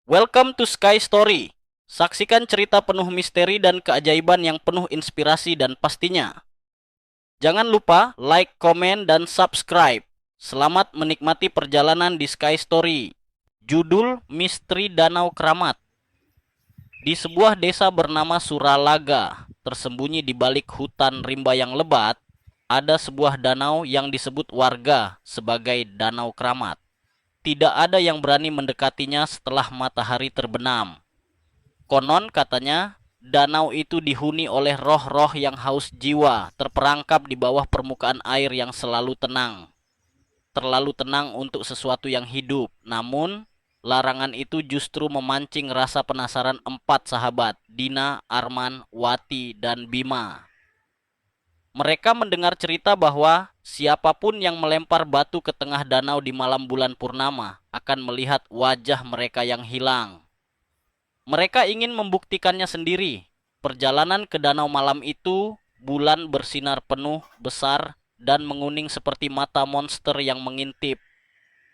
Welcome to Sky Story. Saksikan cerita penuh misteri dan keajaiban yang penuh inspirasi dan pastinya. Jangan lupa like, komen, dan subscribe. Selamat menikmati perjalanan di Sky Story. Judul Misteri Danau Keramat. Di sebuah desa bernama Suralaga, tersembunyi di balik hutan rimba yang lebat, ada sebuah danau yang disebut warga sebagai Danau Keramat. Tidak ada yang berani mendekatinya setelah matahari terbenam. Konon katanya, danau itu dihuni oleh roh-roh yang haus jiwa, terperangkap di bawah permukaan air yang selalu tenang. Terlalu tenang untuk sesuatu yang hidup, namun larangan itu justru memancing rasa penasaran empat sahabat, Dina, Arman, Wati, dan Bima. Mereka mendengar cerita bahwa siapapun yang melempar batu ke tengah danau di malam bulan purnama akan melihat wajah mereka yang hilang. Mereka ingin membuktikannya sendiri. Perjalanan ke danau malam itu, bulan bersinar penuh, besar, dan menguning seperti mata monster yang mengintip.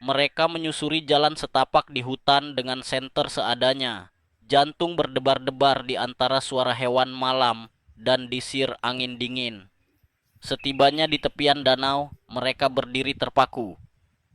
Mereka menyusuri jalan setapak di hutan dengan senter seadanya. Jantung berdebar-debar di antara suara hewan malam dan disir angin dingin. Setibanya di tepian danau, mereka berdiri terpaku.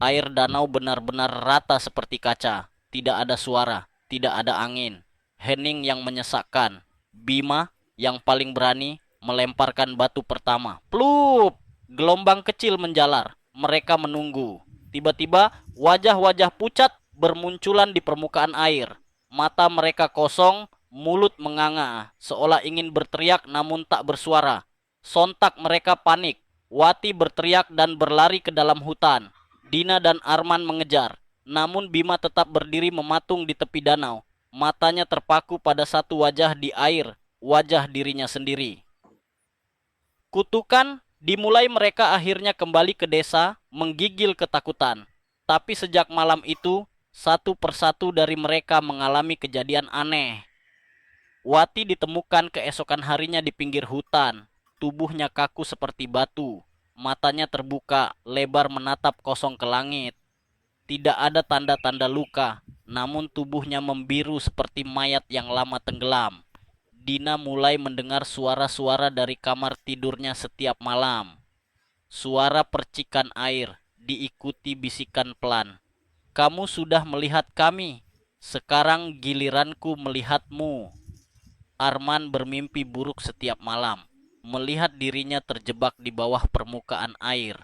Air danau benar-benar rata seperti kaca. Tidak ada suara, tidak ada angin. Hening yang menyesakkan. Bima yang paling berani melemparkan batu pertama. Plup! Gelombang kecil menjalar. Mereka menunggu. Tiba-tiba wajah-wajah pucat bermunculan di permukaan air. Mata mereka kosong, mulut menganga, seolah ingin berteriak namun tak bersuara. Sontak mereka panik. Wati berteriak dan berlari ke dalam hutan. Dina dan Arman mengejar. Namun Bima tetap berdiri mematung di tepi danau. Matanya terpaku pada satu wajah di air, wajah dirinya sendiri. Kutukan dimulai, mereka akhirnya kembali ke desa, menggigil ketakutan. Tapi sejak malam itu, satu persatu dari mereka mengalami kejadian aneh. Wati ditemukan keesokan harinya di pinggir hutan. Tubuhnya kaku seperti batu. Matanya terbuka, lebar menatap kosong ke langit. Tidak ada tanda-tanda luka, namun tubuhnya membiru seperti mayat yang lama tenggelam. Dina mulai mendengar suara-suara dari kamar tidurnya setiap malam. Suara percikan air, diikuti bisikan pelan. Kamu sudah melihat kami, sekarang giliranku melihatmu. Arman bermimpi buruk setiap malam, melihat dirinya terjebak di bawah permukaan air,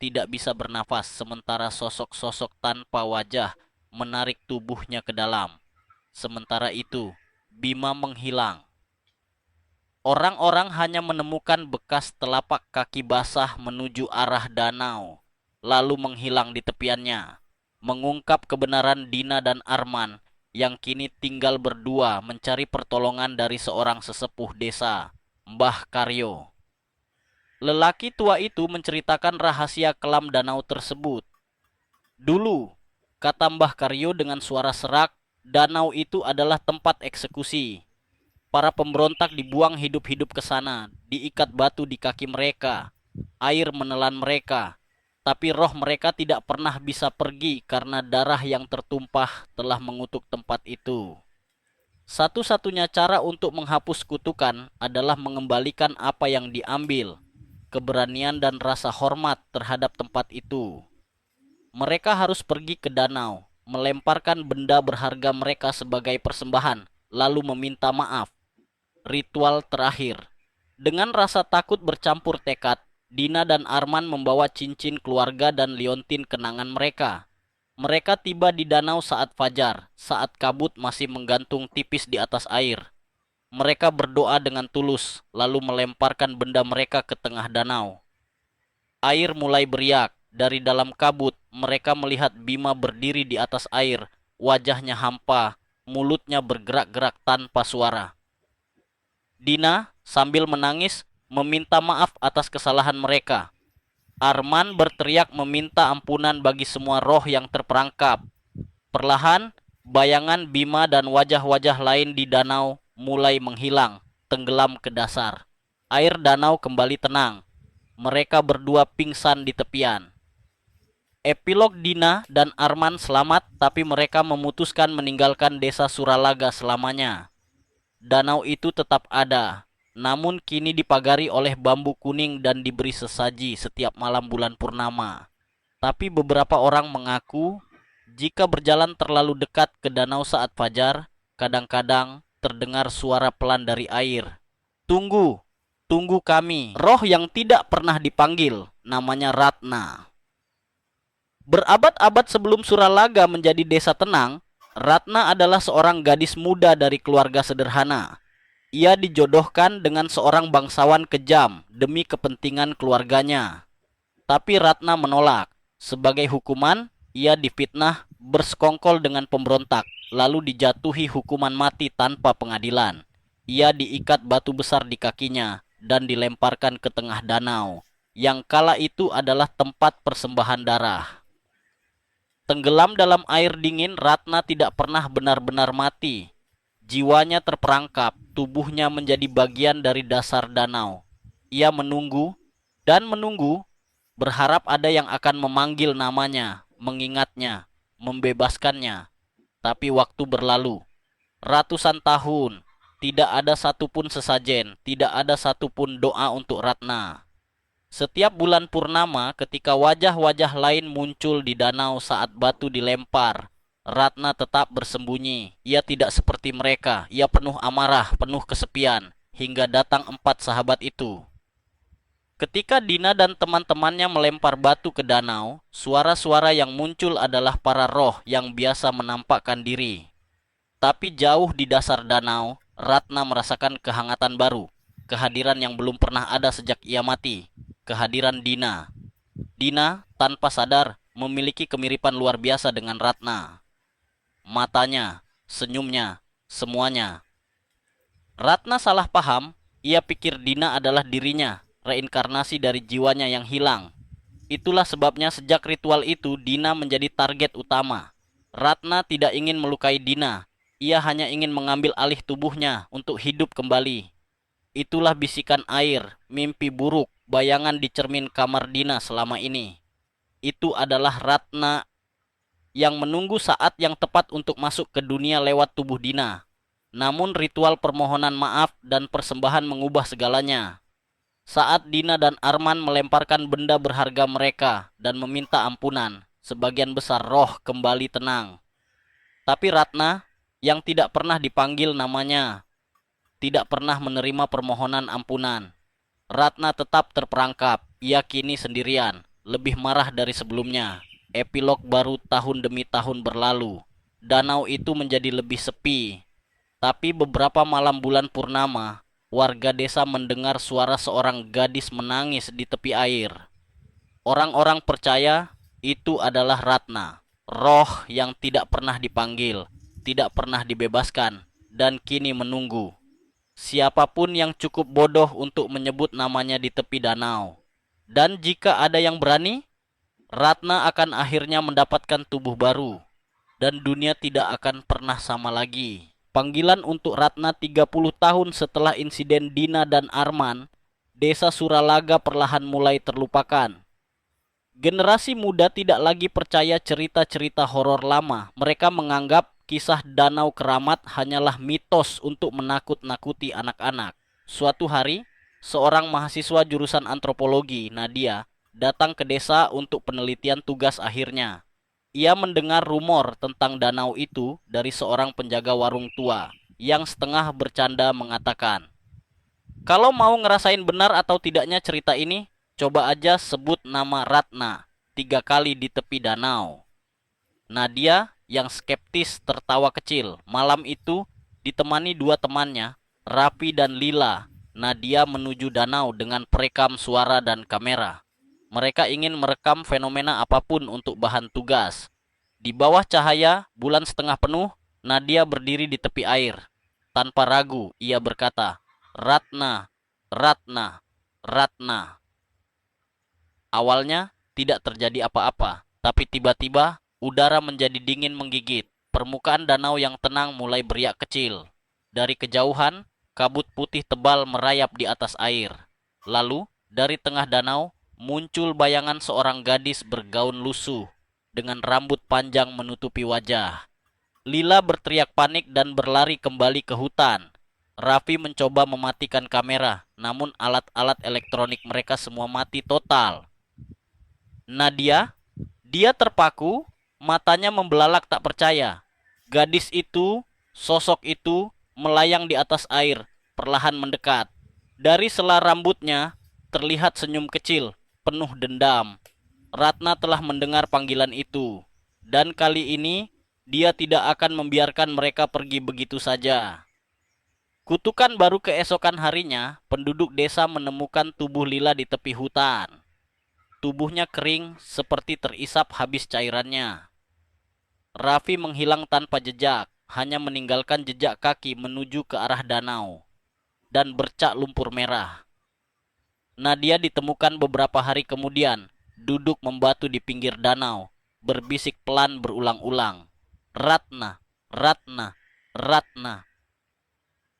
tidak bisa bernafas sementara sosok-sosok tanpa wajah menarik tubuhnya ke dalam. Sementara itu, Bima menghilang. Orang-orang hanya menemukan bekas telapak kaki basah menuju arah danau, lalu menghilang di tepiannya. Mengungkap kebenaran Dina dan Arman yang kini tinggal berdua mencari pertolongan dari seorang sesepuh desa, Mbah Karyo. Lelaki tua itu menceritakan rahasia kelam danau tersebut. Dulu, kata Mbah Karyo dengan suara serak, danau itu adalah tempat eksekusi. Para pemberontak dibuang hidup-hidup ke sana, diikat batu di kaki mereka, air menelan mereka. Tapi roh mereka tidak pernah bisa pergi karena darah yang tertumpah telah mengutuk tempat itu. Satu-satunya cara untuk menghapus kutukan adalah mengembalikan apa yang diambil, keberanian dan rasa hormat terhadap tempat itu. Mereka harus pergi ke danau, melemparkan benda berharga mereka sebagai persembahan, lalu meminta maaf. Ritual terakhir. Dengan rasa takut bercampur tekad, Dina dan Arman membawa cincin keluarga dan liontin kenangan mereka. Mereka tiba di danau saat fajar, saat kabut masih menggantung tipis di atas air. Mereka berdoa dengan tulus, lalu melemparkan benda mereka ke tengah danau. Air mulai beriak. Dari dalam kabut, mereka melihat Bima berdiri di atas air. Wajahnya hampa, mulutnya bergerak-gerak tanpa suara. Dina sambil menangis meminta maaf atas kesalahan mereka. Arman berteriak meminta ampunan bagi semua roh yang terperangkap. Perlahan, bayangan Bima dan wajah-wajah lain di danau mulai menghilang, tenggelam ke dasar. Air danau kembali tenang. Mereka berdua pingsan di tepian. Epilog: Dina dan Arman selamat, tapi mereka memutuskan meninggalkan desa Suralaga selamanya. Danau itu tetap ada, namun kini dipagari oleh bambu kuning dan diberi sesaji setiap malam bulan purnama. Tapi beberapa orang mengaku jika berjalan terlalu dekat ke danau saat fajar, kadang-kadang terdengar suara pelan dari air. Tunggu, tunggu kami. Roh yang tidak pernah dipanggil, namanya Ratna. Berabad-abad sebelum Suralaga menjadi desa tenang, Ratna adalah seorang gadis muda dari keluarga sederhana. Ia dijodohkan dengan seorang bangsawan kejam demi kepentingan keluarganya. Tapi Ratna menolak. Sebagai hukuman, ia difitnah, bersekongkol dengan pemberontak, lalu dijatuhi hukuman mati tanpa pengadilan. Ia diikat batu besar di kakinya dan dilemparkan ke tengah danau, yang kala itu adalah tempat persembahan darah. Tenggelam dalam air dingin, Ratna tidak pernah benar-benar mati. Jiwanya terperangkap, tubuhnya menjadi bagian dari dasar danau. Ia menunggu dan menunggu, berharap ada yang akan memanggil namanya, mengingatnya, membebaskannya. Tapi waktu berlalu. Ratusan tahun, tidak ada satupun sesajen, tidak ada satupun doa untuk Ratna. Setiap bulan purnama, ketika wajah-wajah lain muncul di danau saat batu dilempar, Ratna tetap bersembunyi. Ia tidak seperti mereka. Ia penuh amarah, penuh kesepian, hingga datang 4 sahabat itu. Ketika Dina dan teman-temannya melempar batu ke danau, suara-suara yang muncul adalah para roh yang biasa menampakkan diri. Tapi jauh di dasar danau, Ratna merasakan kehangatan baru, kehadiran yang belum pernah ada sejak ia mati. Kehadiran Dina. Dina, tanpa sadar, memiliki kemiripan luar biasa dengan Ratna. Matanya, senyumnya, semuanya. Ratna salah paham, ia pikir Dina adalah dirinya, reinkarnasi dari jiwanya yang hilang. Itulah sebabnya sejak ritual itu Dina menjadi target utama. Ratna tidak ingin melukai Dina, ia hanya ingin mengambil alih tubuhnya untuk hidup kembali. Itulah bisikan air, mimpi buruk, bayangan di cermin kamar Dina selama ini. Itu adalah Ratna yang menunggu saat yang tepat untuk masuk ke dunia lewat tubuh Dina. Namun ritual permohonan maaf dan persembahan mengubah segalanya. Saat Dina dan Arman melemparkan benda berharga mereka dan meminta ampunan, sebagian besar roh kembali tenang. Tapi Ratna, yang tidak pernah dipanggil namanya, tidak pernah menerima permohonan ampunan. Ratna tetap terperangkap, ia kini sendirian, lebih marah dari sebelumnya. Epilog baru: tahun demi tahun berlalu. Danau itu menjadi lebih sepi. Tapi beberapa malam bulan purnama, warga desa mendengar suara seorang gadis menangis di tepi air. Orang-orang percaya itu adalah Ratna, roh yang tidak pernah dipanggil, tidak pernah dibebaskan, dan kini menunggu. Siapapun yang cukup bodoh untuk menyebut namanya di tepi danau. Dan jika ada yang berani, Ratna akan akhirnya mendapatkan tubuh baru. Dan dunia tidak akan pernah sama lagi. Panggilan untuk Ratna 30 tahun setelah insiden Dina dan Arman, desa Suralaga perlahan mulai terlupakan. Generasi muda tidak lagi percaya cerita-cerita horor lama. Mereka menganggap kisah Danau Keramat hanyalah mitos untuk menakut-nakuti anak-anak. Suatu hari, seorang mahasiswa jurusan antropologi, Nadia, datang ke desa untuk penelitian tugas akhirnya. Ia mendengar rumor tentang danau itu dari seorang penjaga warung tua yang setengah bercanda mengatakan, "Kalau mau ngerasain benar atau tidaknya cerita ini, coba aja sebut nama Ratna 3 kali di tepi danau." Nadia yang skeptis tertawa kecil. Malam itu, ditemani 2 temannya, Rapi dan Lila, Nadia menuju danau dengan perekam suara dan kamera. Mereka ingin merekam fenomena apapun untuk bahan tugas. Di bawah cahaya bulan setengah penuh, Nadia berdiri di tepi air. Tanpa ragu, ia berkata, "Ratna, Ratna, Ratna." Awalnya tidak terjadi apa-apa, tapi tiba-tiba udara menjadi dingin menggigit. Permukaan danau yang tenang mulai beriak kecil. Dari kejauhan, kabut putih tebal merayap di atas air. Lalu, dari tengah danau, muncul bayangan seorang gadis bergaun lusuh. dengan rambut panjang menutupi wajah. Lila berteriak panik dan berlari kembali ke hutan. Raffi mencoba mematikan kamera, namun alat-alat elektronik mereka semua mati total. Nadia, dia terpaku, matanya membelalak tak percaya. Gadis itu, sosok itu, melayang di atas air, perlahan mendekat. Dari sela rambutnya, terlihat senyum kecil, penuh dendam. Ratna telah mendengar panggilan itu, dan kali ini dia tidak akan membiarkan mereka pergi begitu saja. Kutukan baru keesokan harinya, penduduk desa menemukan tubuh Lila di tepi hutan. Tubuhnya kering seperti terisap habis cairannya. Raffi menghilang tanpa jejak, hanya meninggalkan jejak kaki menuju ke arah danau dan bercak lumpur merah. Nadia ditemukan beberapa hari kemudian, duduk membatu di pinggir danau, berbisik pelan berulang-ulang. Ratna, Ratna, Ratna.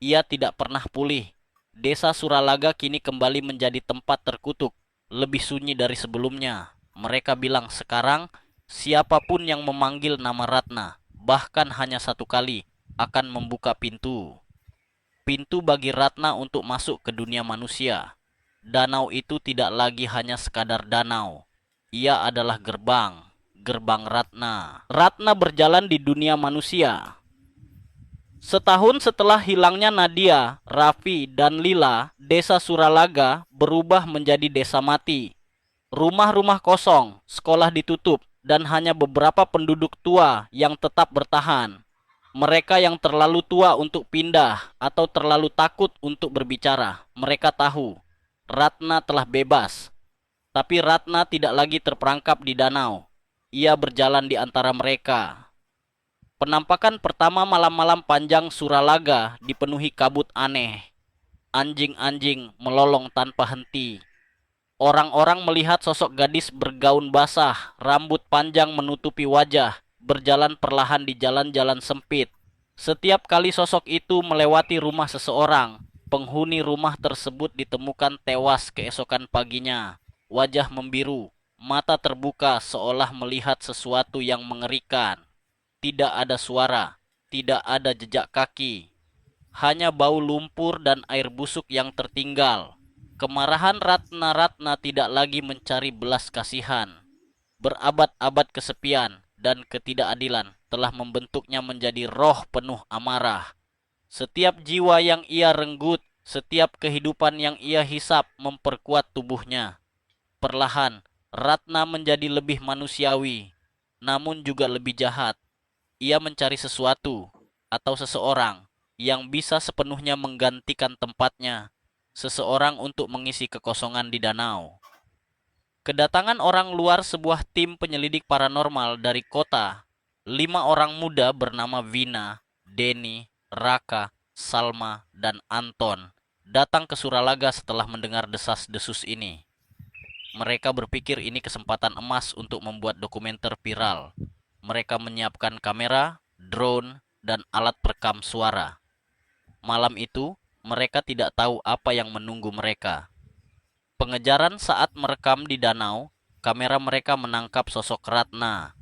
Ia tidak pernah pulih. Desa Suralaga kini kembali menjadi tempat terkutuk, lebih sunyi dari sebelumnya. Mereka bilang sekarang, siapapun yang memanggil nama Ratna, bahkan hanya satu kali, akan membuka pintu. Pintu bagi Ratna untuk masuk ke dunia manusia. Danau itu tidak lagi hanya sekadar danau. Ia adalah gerbang, gerbang Ratna. Ratna berjalan di dunia manusia. Setahun setelah hilangnya Nadia, Raffi, dan Lila, desa Suralaga berubah menjadi desa mati. Rumah-rumah kosong, sekolah ditutup, dan hanya beberapa penduduk tua yang tetap bertahan. Mereka yang terlalu tua untuk pindah atau terlalu takut untuk berbicara, mereka tahu Ratna telah bebas. Tapi Ratna tidak lagi terperangkap di danau. Ia berjalan di antara mereka. Penampakan pertama malam-malam panjang Suralaga dipenuhi kabut aneh. Anjing-anjing melolong tanpa henti. Orang-orang melihat sosok gadis bergaun basah, rambut panjang menutupi wajah, berjalan perlahan di jalan-jalan sempit. Setiap kali sosok itu melewati rumah seseorang, penghuni rumah tersebut ditemukan tewas keesokan paginya. Wajah membiru, mata terbuka seolah melihat sesuatu yang mengerikan. Tidak ada suara, tidak ada jejak kaki, hanya bau lumpur dan air busuk yang tertinggal. Kemarahan Ratna tidak lagi mencari belas kasihan. Berabad-abad kesepian dan ketidakadilan telah membentuknya menjadi roh penuh amarah. Setiap jiwa yang ia renggut, setiap kehidupan yang ia hisap memperkuat tubuhnya. Perlahan, Ratna menjadi lebih manusiawi, namun juga lebih jahat. Ia mencari sesuatu atau seseorang yang bisa sepenuhnya menggantikan tempatnya, seseorang untuk mengisi kekosongan di danau. Kedatangan orang luar sebuah tim penyelidik paranormal dari kota. 5 orang muda bernama Vina, Denny, Raka, Salma, dan Anton datang ke Suralaga setelah mendengar desas-desus ini. Mereka berpikir ini kesempatan emas untuk membuat dokumenter viral. Mereka menyiapkan kamera, drone, dan alat perekam suara. Malam itu, mereka tidak tahu apa yang menunggu mereka. Pengejaran saat merekam di danau, kamera mereka menangkap sosok Ratna.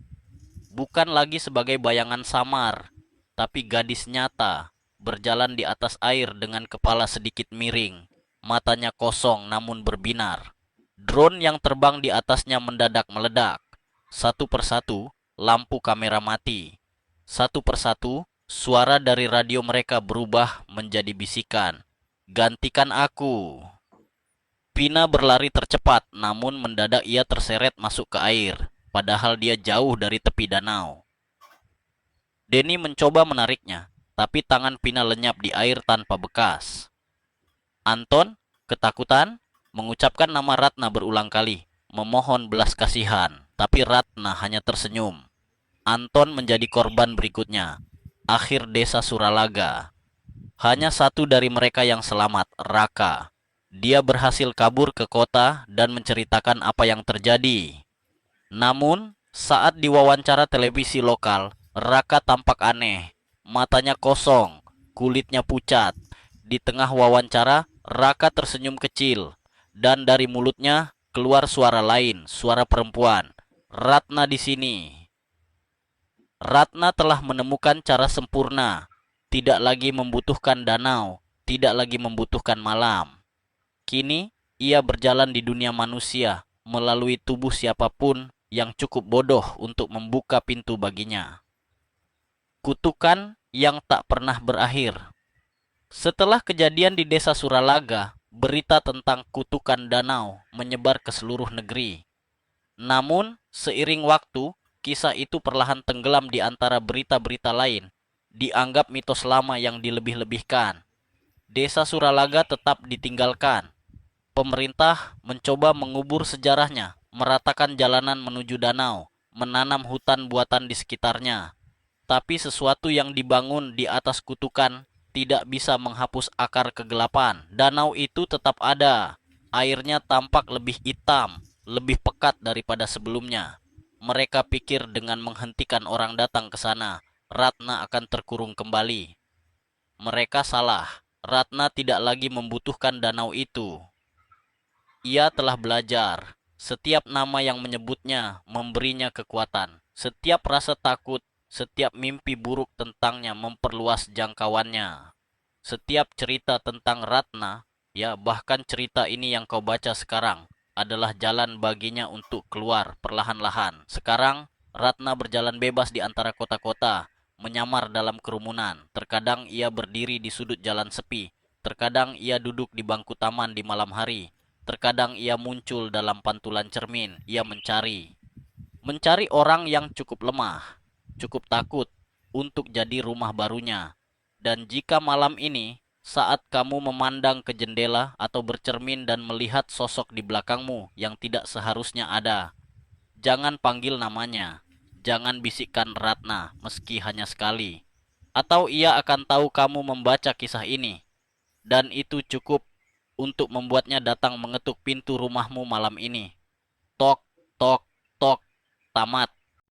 Bukan lagi sebagai bayangan samar, tapi gadis nyata, berjalan di atas air dengan kepala sedikit miring, matanya kosong namun berbinar. Drone yang terbang di atasnya mendadak meledak. Satu persatu, lampu kamera mati. Satu persatu, suara dari radio mereka berubah menjadi bisikan. Gantikan aku. Vina berlari tercepat, namun mendadak ia terseret masuk ke air, padahal dia jauh dari tepi danau. Denny mencoba menariknya, tapi tangan Vina lenyap di air tanpa bekas. Anton, ketakutan, mengucapkan nama Ratna berulang kali, memohon belas kasihan, tapi Ratna hanya tersenyum. Anton menjadi korban berikutnya. Akhir desa Suralaga. Hanya satu dari mereka yang selamat, Raka. Dia berhasil kabur ke kota dan menceritakan apa yang terjadi. Namun, saat diwawancara televisi lokal, Raka tampak aneh. Matanya kosong, kulitnya pucat. Di tengah wawancara, Raka tersenyum kecil. Dan dari mulutnya keluar suara lain, suara perempuan. Ratna di sini. Ratna telah menemukan cara sempurna, tidak lagi membutuhkan danau, tidak lagi membutuhkan malam. Kini, ia berjalan di dunia manusia, melalui tubuh siapapun yang cukup bodoh untuk membuka pintu baginya. Kutukan yang tak pernah berakhir. Setelah kejadian di desa Suralaga, berita tentang kutukan danau menyebar ke seluruh negeri. Namun, seiring waktu, kisah itu perlahan tenggelam di antara berita-berita lain, dianggap mitos lama yang dilebih-lebihkan. Desa Suralaga tetap ditinggalkan. Pemerintah mencoba mengubur sejarahnya, meratakan jalanan menuju danau, menanam hutan buatan di sekitarnya. Tapi sesuatu yang dibangun di atas kutukan tidak bisa menghapus akar kegelapan. Danau itu tetap ada. Airnya tampak lebih hitam, lebih pekat daripada sebelumnya. Mereka pikir dengan menghentikan orang datang ke sana, Ratna akan terkurung kembali. Mereka salah. Ratna tidak lagi membutuhkan danau itu. Ia telah belajar. Setiap nama yang menyebutnya memberinya kekuatan. Setiap rasa takut, setiap mimpi buruk tentangnya memperluas jangkauannya. Setiap cerita tentang Ratna, ya bahkan cerita ini yang kau baca sekarang, adalah jalan baginya untuk keluar perlahan-lahan. Sekarang, Ratna berjalan bebas di antara kota-kota, menyamar dalam kerumunan. Terkadang ia berdiri di sudut jalan sepi, terkadang ia duduk di bangku taman di malam hari. Terkadang ia muncul dalam pantulan cermin, ia mencari orang yang cukup lemah, cukup takut untuk jadi rumah barunya. Dan jika malam ini, saat kamu memandang ke jendela atau bercermin dan melihat sosok di belakangmu yang tidak seharusnya ada, jangan panggil namanya. Jangan bisikkan Ratna meski hanya sekali. Atau ia akan tahu kamu membaca kisah ini. Dan itu cukup untuk membuatnya datang mengetuk pintu rumahmu malam ini. Tok, tok, tok, tamat.